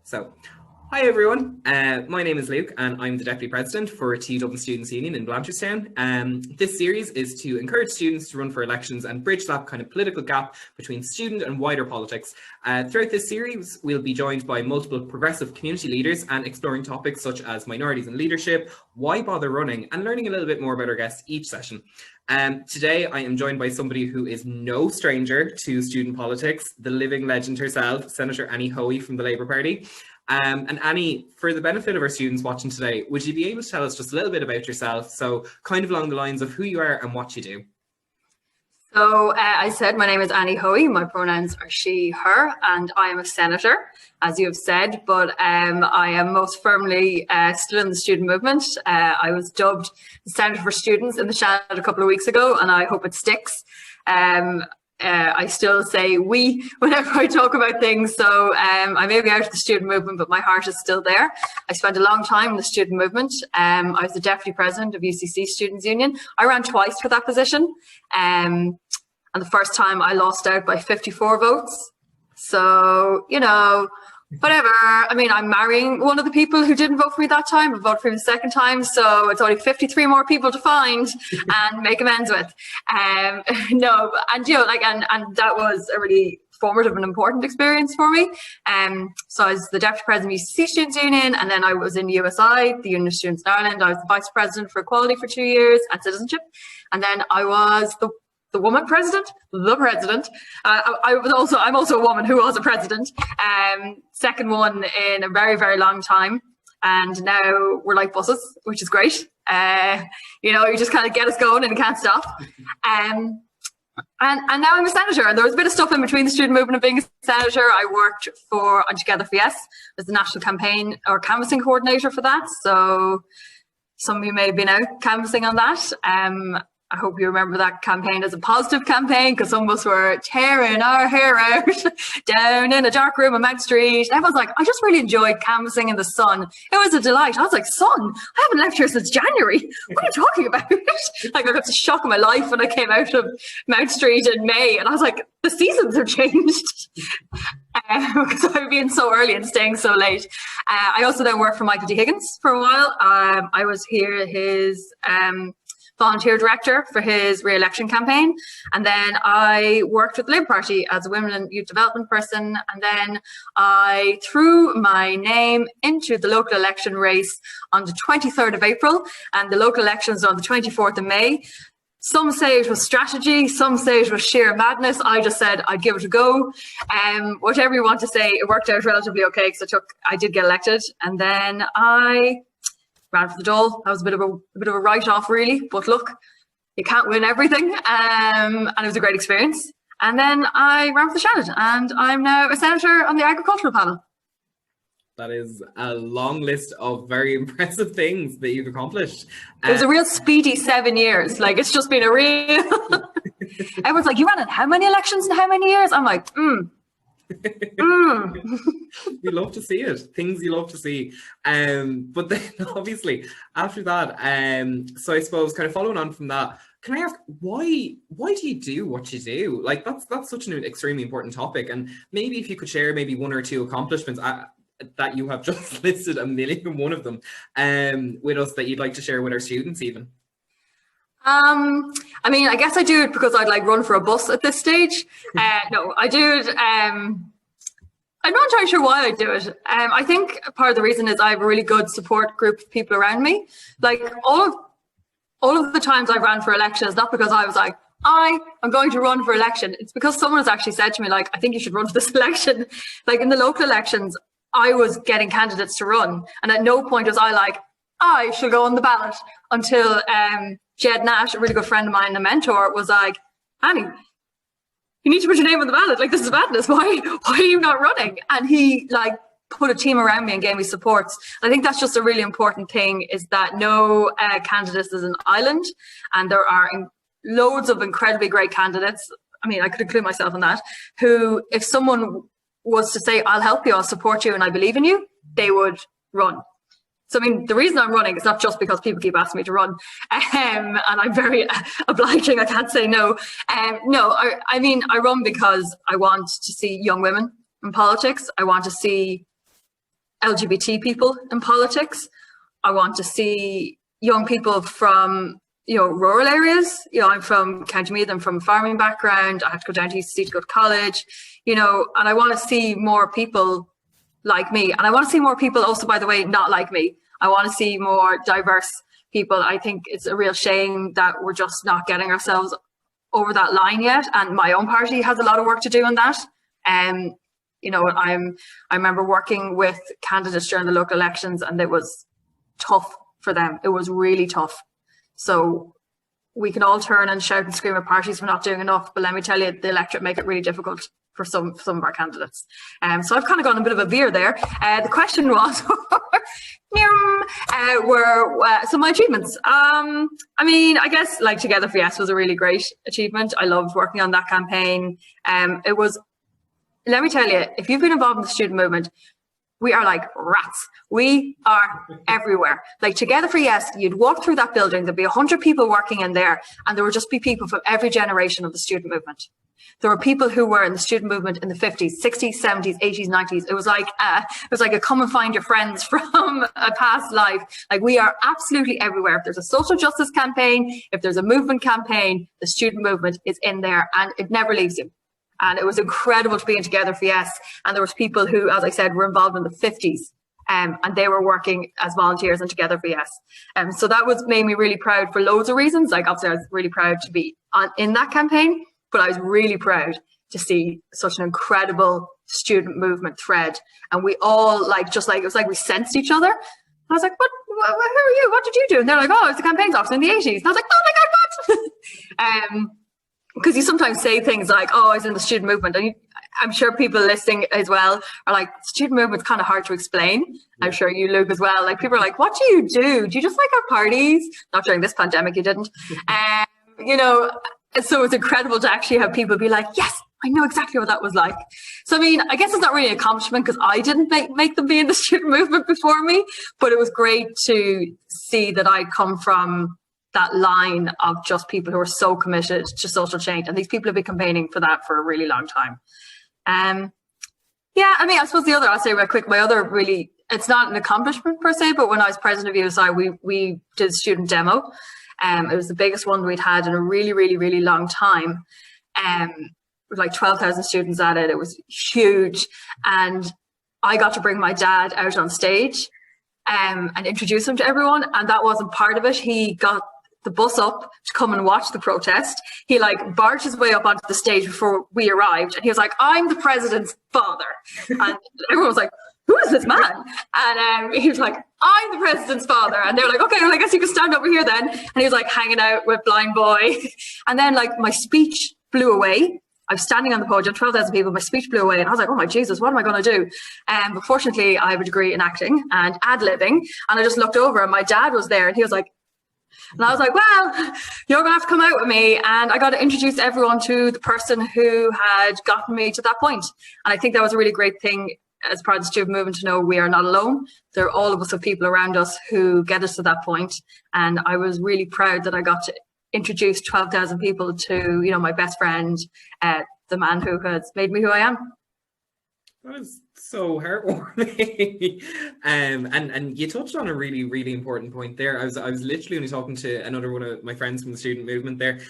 So, hi everyone, my name is Luke and I'm the Deputy President for TU Dublin Students' Union in Blanchardstown. This series is to encourage students to run for elections and bridge that kind of political gap between student and wider politics. Throughout this series, we'll be joined by multiple progressive community leaders and exploring topics such as minorities in leadership, why bother running, and learning a little bit more about our guests each session. Today, I am joined by somebody who is no stranger to student politics, the living legend herself, Senator Annie Hoey from the Labour Party. And Annie, for the benefit of our students watching today, would you be able to tell us just a little bit about yourself? So kind of along the lines of who you are and what you do. So I said, my name is Annie Hoey. My pronouns are she, her, and I am a senator, as you have said, but I am most firmly still in the student movement. I was dubbed the Senator for Students in the Shannon a couple of weeks ago, and I hope it sticks. I still say we whenever I talk about things, so I may be out of the student movement, but my heart is still there. I spent a long time in the student movement. I was the Deputy President of UCC Students' Union. I ran twice for that position, and the first time I lost out by 54 votes. So, you know, whatever. I mean, I'm marrying one of the people who didn't vote for me that time, but voted for me the second time. So it's only 53 more people to find and make amends with. No, and you know, like, and that was a really formative and important experience for me. So I was the Deputy President of UCC Students' Union, and then I was in USI, the Union of Students in Ireland. I was the Vice President for Equality for 2 years and Citizenship. And then I was the woman president, the president. I'm also a woman who was a president. Second one in a very, very long time. And now we're like buses, which is great. You know, you just kind of get us going and you can't stop. And now I'm a senator. And there was a bit of stuff in between the student movement and being a senator. I worked on Together for Yes as the national campaign or canvassing coordinator for that. So some of you may have been out canvassing on that. I hope you remember that campaign as a positive campaign, because some of us were tearing our hair out down in a dark room on Mount Street. Everyone's like, I just really enjoyed canvassing in the sun. It was a delight. I was like, sun? I haven't left here since January. What are you talking about? Like, I got the shock of my life when I came out of Mount Street in May, and I was like, the seasons have changed. Because I've been so early and staying so late. I also then worked for Michael D. Higgins for a while. I was here his volunteer director for his re-election campaign, and then I worked with the Labour Party as a women and youth development person, and then I threw my name into the local election race on the 23rd of April, and the local elections are on the 24th of May. Some say it was strategy, some say it was sheer madness. I just said I'd give it a go. Whatever you want to say, it worked out relatively okay because I did get elected, and then I ran for the Dáil. That was a bit of a write-off, really. But look, you can't win everything, and it was a great experience. And then I ran for the Shannon, and I'm now a senator on the agricultural panel. That is a long list of very impressive things that you've accomplished. It was a real speedy 7 years. Like, it's just been a real... Everyone's like, you ran in how many elections in how many years? I'm like, You love to see it, things you love to see. But then obviously after that, so I suppose kind of following on from that, can I ask why do you do what you do? Like, that's such an extremely important topic, and maybe if you could share maybe one or two accomplishments that you have just listed, a million and one of them, with us, that you'd like to share with our students even. I mean, I guess I do it because I'd like run for a bus at this stage. No, I do it. I'm not entirely sure why I do it. I think part of the reason is I have a really good support group of people around me. Like, all of the times I ran for elections, not because I was like, I am going to run for election. It's because someone has actually said to me, like, I think you should run for this election. Like, in the local elections, I was getting candidates to run, and at no point was I like, I should go on the ballot, until Jed Nash, a really good friend of mine and a mentor, was like, Annie, you need to put your name on the ballot. Like, this is madness. Why are you not running? And he like put a team around me and gave me supports. I think that's just a really important thing, is that no candidate is an island, and there are loads of incredibly great candidates. I mean, I could include myself in that, who, if someone was to say, I'll help you, I'll support you, and I believe in you, they would run. So, I mean, the reason I'm running is not just because people keep asking me to run, and I'm very obliging, I can't say no. No, I mean, I run because I want to see young women in politics. I want to see LGBT people in politics. I want to see young people from, rural areas. I'm from County Meath, I'm from a farming background. I had to go down to East to go to college, and I want to see more people like me. And I want to see more people also, by the way, not like me. I want to see more diverse people. I think it's a real shame that we're just not getting ourselves over that line yet. And my own party has a lot of work to do on that. I remember working with candidates during the local elections, and it was tough for them. It was really tough. So we can all turn and shout and scream at parties for not doing enough, but let me tell you, the electorate make it really difficult for some of our candidates. So I've kind of gone a bit of a veer there. The question was, were some of my achievements. I guess like Together for Yes was a really great achievement. I loved working on that campaign. It was, let me tell you, if you've been involved in the student movement, we are like rats. We are everywhere. Like Together for Yes, you'd walk through that building, there'd be 100 people working in there, and there would just be people from every generation of the student movement. There were people who were in the student movement in the 50s, 60s, 70s, 80s, 90s. It was like a come and find your friends from a past life. Like we are absolutely everywhere. If there's a social justice campaign, if there's a movement campaign, the student movement is in there and it never leaves you. And it was incredible to be in Together for Yes. And there was people who, as I said, were involved in the 50s. And they were working as volunteers in Together for Yes. So that made me really proud for loads of reasons. Like obviously I was really proud to be in that campaign, but I was really proud to see such an incredible student movement thread. And we all it was like we sensed each other. I was like, who are you? What did you do? And they're like, oh, it's the campaigns officer in the 80s. And I was like, oh my God, what? Because you sometimes say things like, oh, I was in the student movement. And I'm sure people listening as well are like, student movement's kind of hard to explain. I'm sure you, Luke, as well. Like people are like, what do you do? Do you just like our parties? Not during this pandemic, you didn't. So it's incredible to actually have people be like, yes, I know exactly what that was like. So, I guess it's not really an accomplishment because I didn't make them be in the student movement before me, but it was great to see that I come from that line of just people who are so committed to social change. And these people have been campaigning for that for a really long time. I suppose I'll say real quick, my other really, it's not an accomplishment per se, but when I was president of USI, we did a student demo. It was the biggest one we'd had in a really, really, really long time. With like 12,000 students at it. It was huge. And I got to bring my dad out on stage and introduce him to everyone. And that wasn't part of it. He got the bus up to come and watch the protest. He barged his way up onto the stage before we arrived. And he was like, I'm the president's father. And everyone was like, who is this man? And he was like, I'm the president's father. And they were like, okay, well, I guess you can stand over here then. And he was like hanging out with Blind Boy. And then my speech blew away. I was standing on the podium, 12,000 people, my speech blew away. And I was like, oh my Jesus, what am I going to do? But fortunately, I have a degree in acting and ad-libbing. And I just looked over and my dad was there and he was like, and I was like, well, you're going to have to come out with me. And I got to introduce everyone to the person who had gotten me to that point. And I think that was a really great thing as part of the student movement to know we are not alone. There are all of us have people around us who get us to that point. And I was really proud that I got to introduce 12,000 people to, my best friend, the man who has made me who I am. That is so heartwarming. And you touched on a really, really important point there. I was literally only talking to another one of my friends from the student movement there.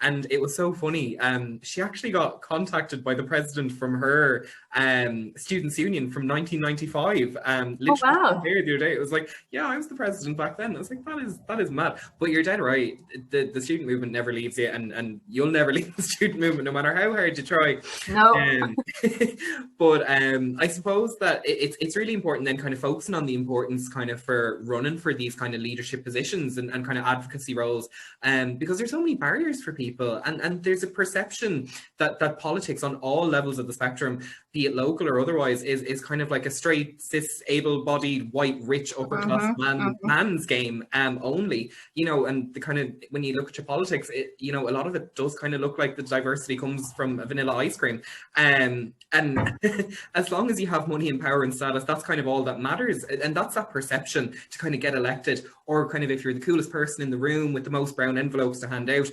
And it was so funny. She actually got contacted by the president from her students' union from 1995. Literally there the other day. It was like, yeah, I was the president back then. I was like, that is mad. But you're dead right. The student movement never leaves you, and you'll never leave the student movement, no matter how hard you try. No. But I suppose that it's really important then kind of focusing on the importance kind of for running for these kind of leadership positions and kind of advocacy roles, because there's so many barriers for people. And there's a perception that politics on all levels of the spectrum, be it local or otherwise, is kind of like a straight, cis, able-bodied, white, rich, upper-class man's game only, and the kind of, when you look at your politics, a lot of it does kind of look like the diversity comes from a vanilla ice cream. And as long as you have money and power and status, that's kind of all that matters. And that's that perception to kind of get elected, or kind of if you're the coolest person in the room with the most brown envelopes to hand out,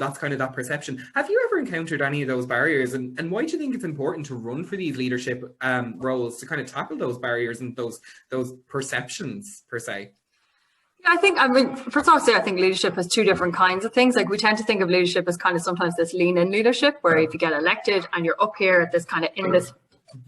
that's kind of that perception. Have you ever encountered any of those barriers, and why do you think it's important to run for these leadership roles to kind of tackle those barriers and those perceptions per se? I mean, first of all, I think leadership has two different kinds of things. Like we tend to think of leadership as kind of sometimes this lean-in leadership, where if you get elected and you're up here at this kind of in this,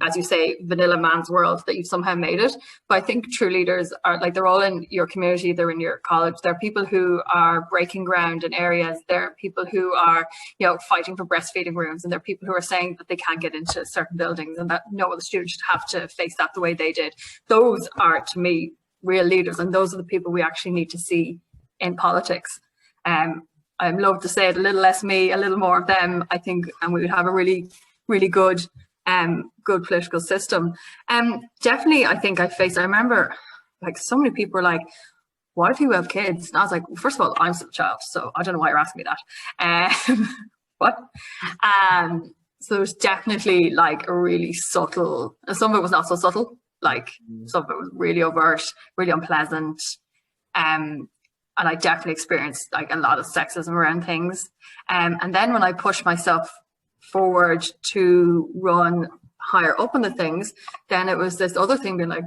as you say, vanilla man's world, that you've somehow made it. But I think true leaders are like, they're all in your community, they're in your college. They're people who are breaking ground in areas. They're people who are, you know, fighting for breastfeeding rooms, and they're people who are saying that they can't get into certain buildings and that no other student should have to face that the way they did. Those are, to me, real leaders, and those are the people we actually need to see in politics. I'd love to say it, a little less me, a little more of them, I think, and we would have a really, really good good political system. Definitely, I think I remember like so many people were like, what if you have kids? And I was like, well, first of all, I'm still a child, so I don't know why you're asking me that. What? So there's definitely like a really subtle, and some of it was not so subtle, like some of it was really overt, really unpleasant. And I definitely experienced like a lot of sexism around things. And then when I pushed myself forward to run higher up in the things, then it was this other thing being like,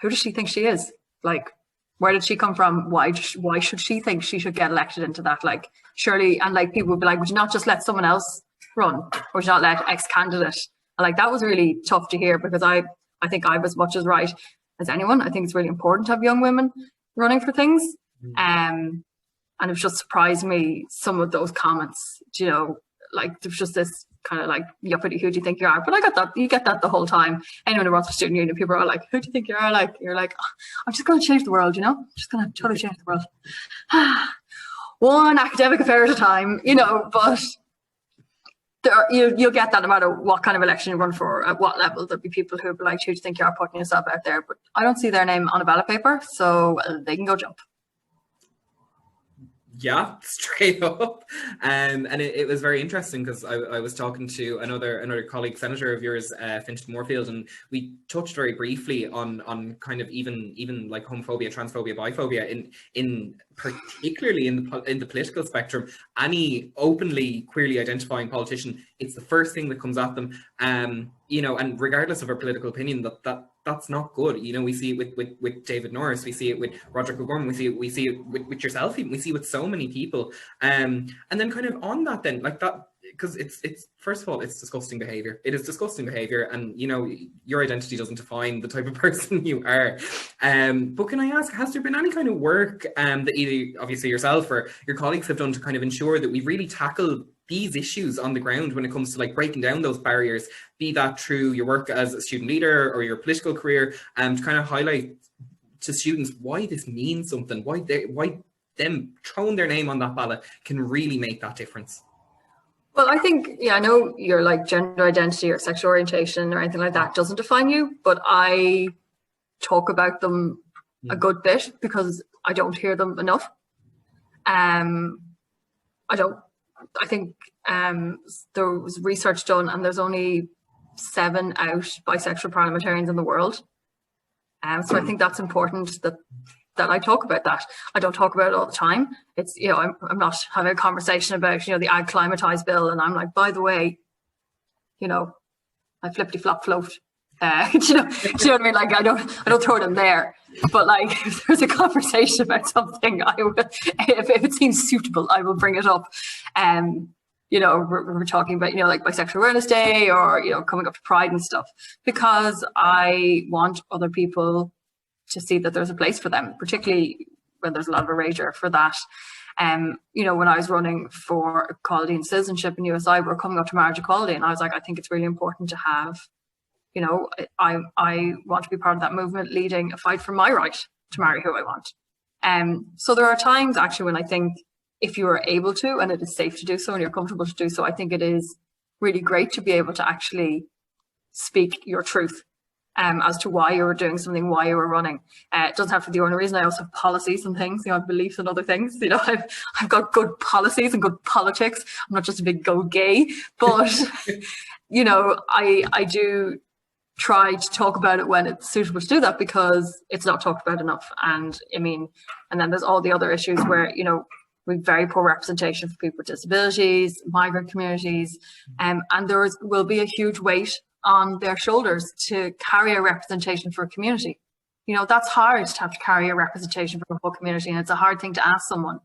who does she think she is? Like, where did she come from? Why should she think she should get elected into that? Like, surely, and like people would be like, would you not just let someone else run? Or would you not let X candidate? And like, that was really tough to hear, because I think I'm as much as right as anyone. I think it's really important to have young women running for things. And it just surprised me, some of those comments, you know, like there's just this kind of like, yuppity, who do you think you are? But I got that, you get that the whole time. Anyone who runs for student union, people are like, who do you think you are? Like, you're like, oh, I'm just going to change the world, you know? I'm just going to totally change the world. One academic affair at a time, you know, but you'll get that no matter what kind of election you run for, at what level. There'll be people who'll be like, who do you think you are, putting yourself out there? But I don't see their name on a ballot paper, so they can go jump. Yeah, straight up. And it was very interesting, because I was talking to another colleague senator of yours, Fintan Moorfield, and we touched very briefly on kind of even like homophobia, transphobia, biphobia in particularly in the political spectrum. Any openly queerly identifying politician, it's the first thing that comes at them. You know, and regardless of our political opinion, that's not good. You know, we see it with David Norris, we see it with Roderick O'Gorman, we see it with yourself, even we see it with so many people. And then kind of on that, then like that, because it's first of all, it's disgusting behavior. It is disgusting behavior, and you know, your identity doesn't define the type of person you are. But can I ask, has there been any kind of work that either obviously yourself or your colleagues have done to kind of ensure that we really tackle these issues on the ground when it comes to like breaking down those barriers, be that through your work as a student leader or your political career, to kind of highlight to students why this means something, why them throwing their name on that ballot can really make that difference? Well, I think, yeah, I know your like gender identity or sexual orientation or anything like that doesn't define you, but I talk about them a good bit because I don't hear them enough. I think there was research done, and there's only 7 out bisexual parliamentarians in the world. So I think that's important that I talk about that. I don't talk about it all the time. It's, you know, I'm not having a conversation about, you know, the ag climatise bill, and I'm like, by the way, you know, I flippity flop float. Do you know what I mean? Like, I don't throw them there, but like, if there's a conversation about something, I will, if it seems suitable, I will bring it up. You know, we're talking about, you know, like Bisexual Awareness Day, or, you know, coming up to Pride and stuff, because I want other people to see that there's a place for them, particularly when there's a lot of erasure for that. You know, when I was running for equality and citizenship in USI, we're coming up to marriage equality, and I was like, I think it's really important to have, you know, I want to be part of that movement, leading a fight for my right to marry who I want. So there are times actually when I think, if you are able to, and it is safe to do so, and you're comfortable to do so, I think it is really great to be able to actually speak your truth as to why you were doing something, why you were running. It doesn't have to be the only reason. I also have policies and things, you know, I have beliefs and other things. You know, I've got good policies and good politics. I'm not just a big go gay, but you know, I do try to talk about it when it's suitable to do that, because it's not talked about enough. And I mean, and then there's all the other issues where, you know, We have very poor representation for people with disabilities, migrant communities, and there will be a huge weight on their shoulders to carry a representation for a community. You know, that's hard to have to carry a representation for a whole community, and it's a hard thing to ask someone,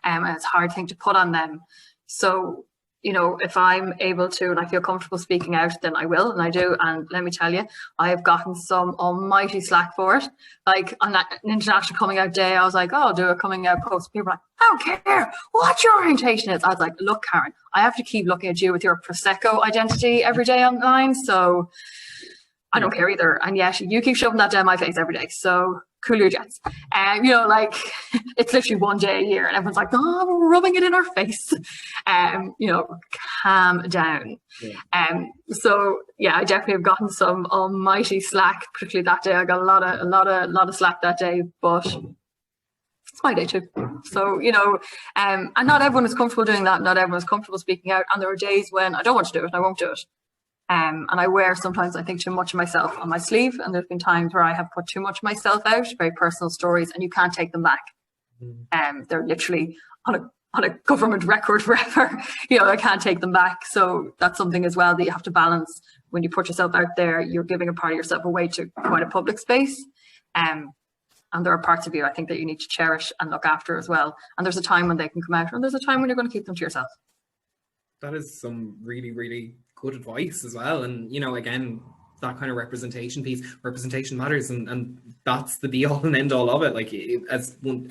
and it's a hard thing to put on them. So, you know, if I'm able to and I feel comfortable speaking out, then I will, and I do. And let me tell you, I have gotten some almighty slack for it. Like on that International Coming Out Day, I was like, oh, I'll do a coming out post. People were like, I don't care what your orientation is. I was like, look, Karen, I have to keep looking at you with your Prosecco identity every day online. So I don't care either. And yet you keep shoving that down my face every day. So cool your jets. You know, like it's literally one day a year and everyone's like, oh, we're rubbing it in our face. You know, calm down. Yeah. So yeah, I definitely have gotten some almighty slack, particularly that day. I got a lot of slack that day, but it's my day too. So, you know, and not everyone is comfortable doing that. Not everyone is comfortable speaking out. And there are days when I don't want to do it and I won't do it. And I wear sometimes I think too much of myself on my sleeve, and there's been times where I have put too much of myself out, very personal stories, and you can't take them back. They're literally on a government record forever. You know, I can't take them back. So that's something as well that you have to balance. When you put yourself out there, you're giving a part of yourself away to quite a public space. And there are parts of you I think that you need to cherish and look after as well. And there's a time when they can come out, and there's a time when you're going to keep them to yourself. That is some really, really good advice as well. And, you know, again, that kind of representation matters, and that's the be all and end all of it. Like,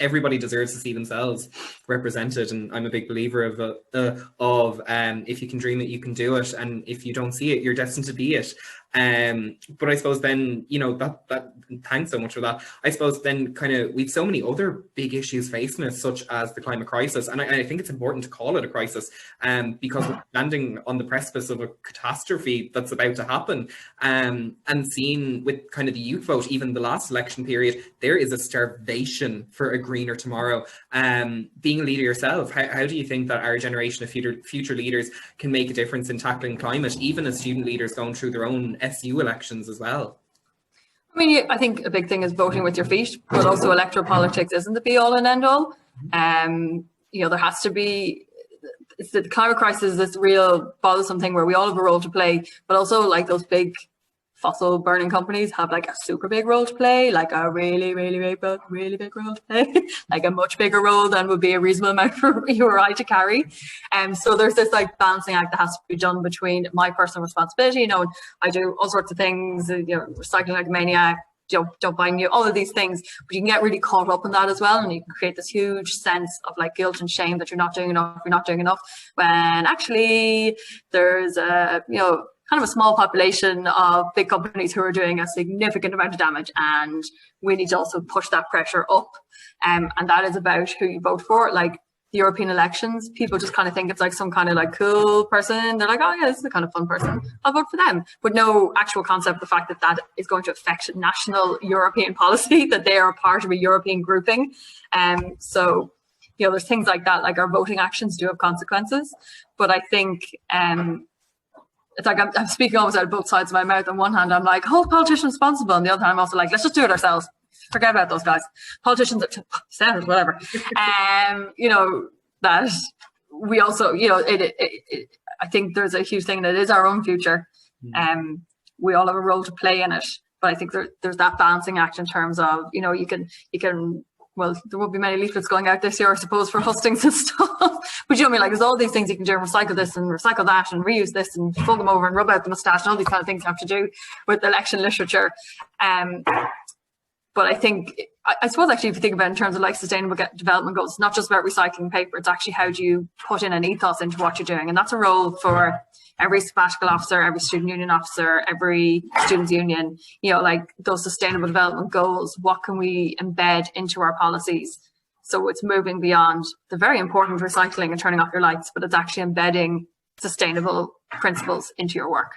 everybody deserves to see themselves represented, and I'm a big believer of if you can dream it, you can do it, and if you don't see it, you're destined to be it. But I suppose then, you know, that thanks so much for that. I suppose then kind of we've so many other big issues facing us, such as the climate crisis, and I think it's important to call it a crisis, because we're standing on the precipice of a catastrophe that's about to happen. And seeing with kind of the youth vote, even the last election period, there is a starvation for a greener tomorrow. Being a leader yourself, how do you think that our generation of future leaders can make a difference in tackling climate, even as student leaders going through their own SU elections as well? I mean, I think a big thing is voting with your feet, but also electoral politics isn't the be all and end all. You know, there has to be, the climate crisis is this real bothersome thing where we all have a role to play, but also like those big fossil burning companies have like a super big role to play, like a really, really big role to play, like a much bigger role than would be a reasonable amount for you or I to carry. So there's this like balancing act that has to be done between my personal responsibility, you know, and I do all sorts of things, you know, recycling like a maniac, don't buy new, all of these things, but you can get really caught up in that as well, and you can create this huge sense of like guilt and shame that you're not doing enough, when actually there's a, you know, kind of a small population of big companies who are doing a significant amount of damage, and we need to also push that pressure up. And that is about who you vote for. Like the European elections, people just kind of think it's like some kind of like cool person. They're like, oh yeah, this is a kind of fun person, I'll vote for them. But no actual concept of the fact that that is going to affect national European policy, that they are part of a European grouping. So, you know, there's things like that, like our voting actions do have consequences. But I think, it's like I'm speaking almost out of both sides of my mouth. On one hand, I'm like, hold politicians responsible. On the other hand, I'm also like, let's just do it ourselves. Forget about those guys. Politicians, senators, whatever. You know, that we also, you know, I think there's a huge thing that is our own future. We all have a role to play in it. But I think there's that balancing act in terms of, you know, you can, well, there won't be many leaflets going out this year, I suppose, for hustings and stuff. But you know what I mean? Like, there's all these things you can do, recycle this and recycle that and reuse this and fold them over and rub out the moustache and all these kind of things you have to do with election literature. But I think, I suppose actually if you think about it in terms of like sustainable development goals, it's not just about recycling paper, it's actually how do you put in an ethos into what you're doing. And that's a role for every sabbatical officer, every student union officer, every students union, you know, like those sustainable development goals, what can we embed into our policies? So it's moving beyond the very important recycling and turning off your lights, but it's actually embedding sustainable principles into your work.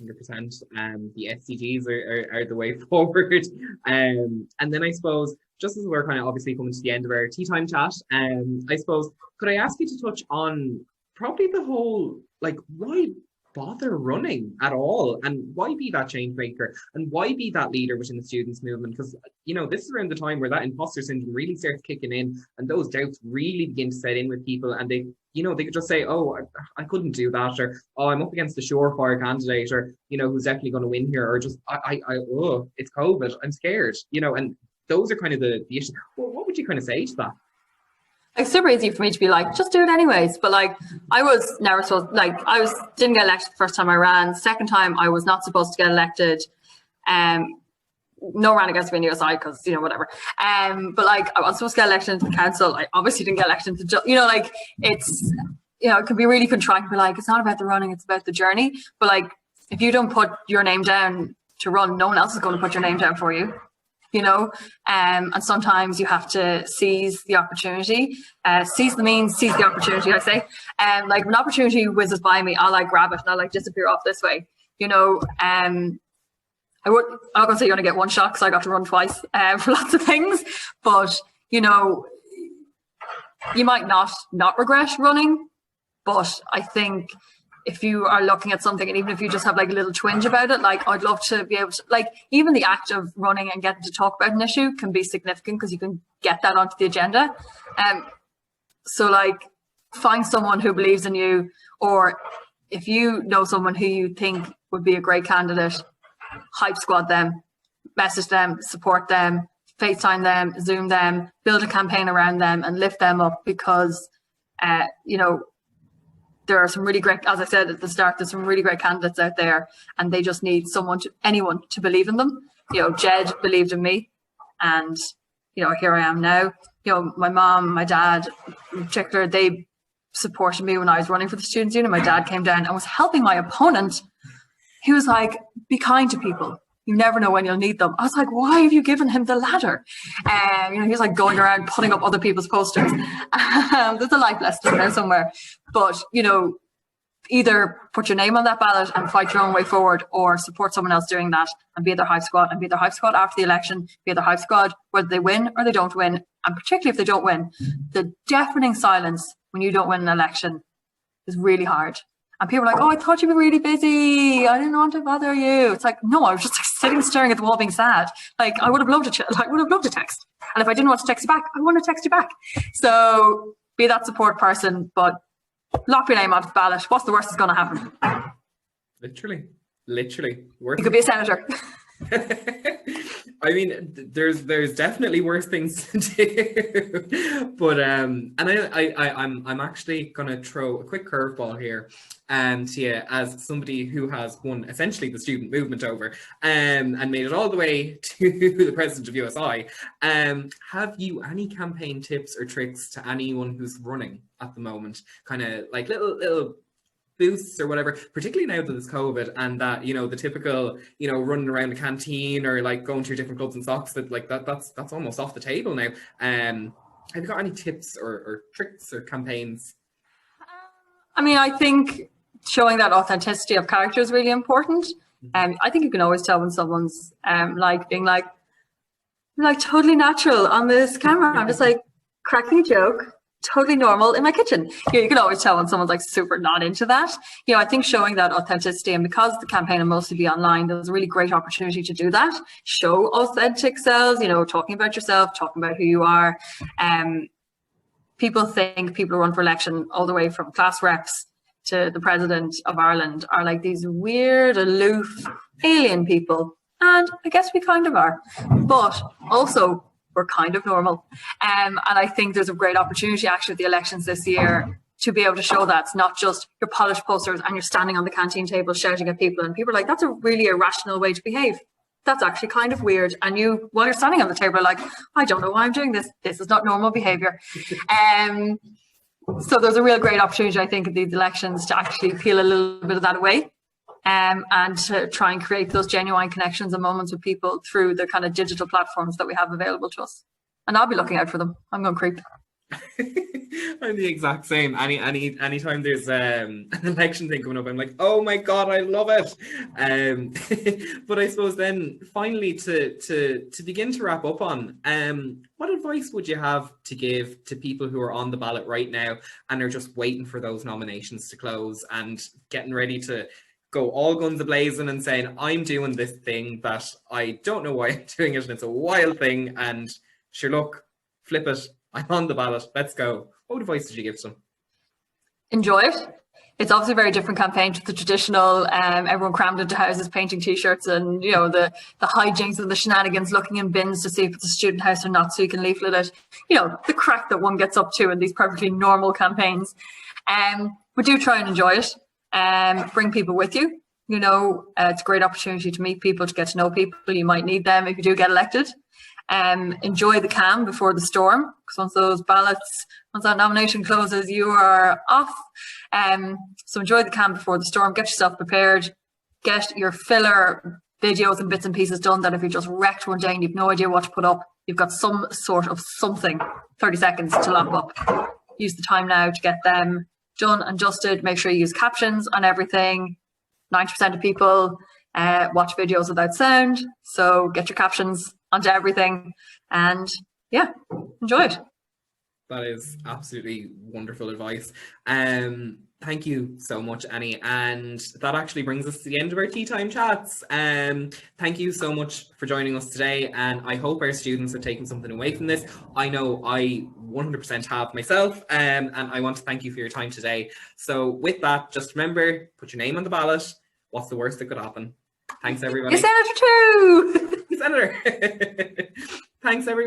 100%. The SDGs are the way forward. And then I suppose, just as we're kind of obviously coming to the end of our tea time chat, I suppose, could I ask you to touch on probably the whole, like, why bother running at all? And why be that change maker? And why be that leader within the students' movement? Because, this is around the time where that imposter syndrome really starts kicking in and those doubts really begin to set in with people. And they could just say, oh, I couldn't do that, or, oh, I'm up against a surefire candidate, or, who's definitely going to win here, or just, it's COVID, I'm scared, and those are kind of the issues. Well, what would you kind of say to that? It's super easy for me to be like, just do it anyways. But like, I was never supposed, didn't get elected the first time I ran. Second time, I was not supposed to get elected. No ran against me in USI because, whatever. But like, I was supposed to get elected into the council. I obviously didn't get elected into, it's, it can be really contrite to be like, it's not about the running, it's about the journey. But like, if you don't put your name down to run, no one else is going to put your name down for you. And sometimes you have to seize the opportunity, seize the opportunity, I say. Like when opportunity whizzes by me, I'll grab it and I'll disappear off this way, I'm not gonna say you only get one shot because I got to run twice for lots of things, but you might not regret running, but I think if you are looking at something, and even if you just have a little twinge about it, I'd love to be able to, even the act of running and getting to talk about an issue can be significant because you can get that onto the agenda. So find someone who believes in you, or if you know someone who you think would be a great candidate, hype squad them, message them, support them, FaceTime them, Zoom them, build a campaign around them and lift them up, because there are some really great, as I said at the start, there's some really great candidates out there, and they just need anyone to believe in them. Jed believed in me, and here I am now. My mom, my dad in particular, they supported me when I was running for the Students' Union. My dad came down and was helping my opponent. He was like, be kind to people. You never know when you'll need them. I was like, why have you given him the ladder? He was going around putting up other people's posters. There's a life lesson there somewhere. But, either put your name on that ballot and fight your own way forward, or support someone else doing that and be their hype squad, and be their hype squad after the election, be their hype squad whether they win or they don't win. And particularly if they don't win, the deafening silence when you don't win an election is really hard. And people are like, oh, I thought you'd be really busy. I didn't want to bother you. It's like, no, I was just sitting staring at the wall being sad. I would have loved to text. And if I didn't want to text you back, I want to text you back. So be that support person, but lock your name onto the ballot. What's the worst that's going to happen? Literally. You could be a senator. I mean, there's definitely worse things to do, but and I'm actually gonna throw a quick curveball here, to you as somebody who has won essentially the student movement over, and made it all the way to the president of USI. Have you any campaign tips or tricks to anyone who's running at the moment? Kind of little boosts or whatever, particularly now that it's COVID and that, the typical, running around the canteen or going to your different clubs and socks, that's almost off the table now. Have you got any tips or tricks or campaigns? I mean, I think showing that authenticity of character is really important. I think you can always tell when someone's being totally natural on this camera. I'm just cracking a joke, totally normal in my kitchen. You can always tell when someone's super not into that. I think showing that authenticity, and because the campaign will mostly be online, there's a really great opportunity to do that. Show authentic selves, talking about yourself, talking about who you are. People think people who run for election all the way from class reps to the president of Ireland are these weird, aloof, alien people. And I guess we kind of are. But also, we're kind of normal. And I think there's a great opportunity actually at the elections this year to be able to show that it's not just your polished posters and you're standing on the canteen table shouting at people, and people are like, that's a really irrational way to behave. That's actually kind of weird. And you, while you're standing on the table, are I don't know why I'm doing this. This is not normal behavior. So there's a real great opportunity, I think, at these elections to actually peel a little bit of that away. And to try and create those genuine connections and moments with people through the kind of digital platforms that we have available to us. And I'll be looking out for them. I'm going to creep. I'm the exact same. Anytime there's an election thing coming up, I'm like, oh my god, I love it. But I suppose then finally to begin to wrap up on, what advice would you have to give to people who are on the ballot right now and are just waiting for those nominations to close and getting ready to go all guns a-blazing and saying, I'm doing this thing that I don't know why I'm doing it and it's a wild thing and sure, look, flip it. I'm on the ballot. Let's go. What advice did you give to them? Enjoy it. It's obviously a very different campaign to the traditional everyone crammed into houses painting t-shirts and, you know, the hijinks and the shenanigans, looking in bins to see if it's a student house or not so you can leaflet it. You know, the crack that one gets up to in these perfectly normal campaigns. But do try and enjoy it. Bring people with you. You know, it's a great opportunity to meet people, to get to know people. You might need them if you do get elected. Enjoy the calm before the storm, because once that nomination closes, you are off. So enjoy the calm before the storm, get yourself prepared, get your filler videos and bits and pieces done, that if you're just wrecked one day and you've no idea what to put up, you've got some sort of something, 30 seconds to lap up. Use the time now to get them done and dusted. Make sure you use captions on everything. 90% of people watch videos without sound, so get your captions onto everything and yeah, enjoy it. That is absolutely wonderful advice. Thank you so much, Annie. And that actually brings us to the end of our tea time chats. Thank you so much for joining us today. And I hope our students have taken something away from this. I know I 100% have myself. And I want to thank you for your time today. So with that, just remember, put your name on the ballot. What's the worst that could happen? Thanks, everybody. You Senator too! Senator. Thanks, everybody.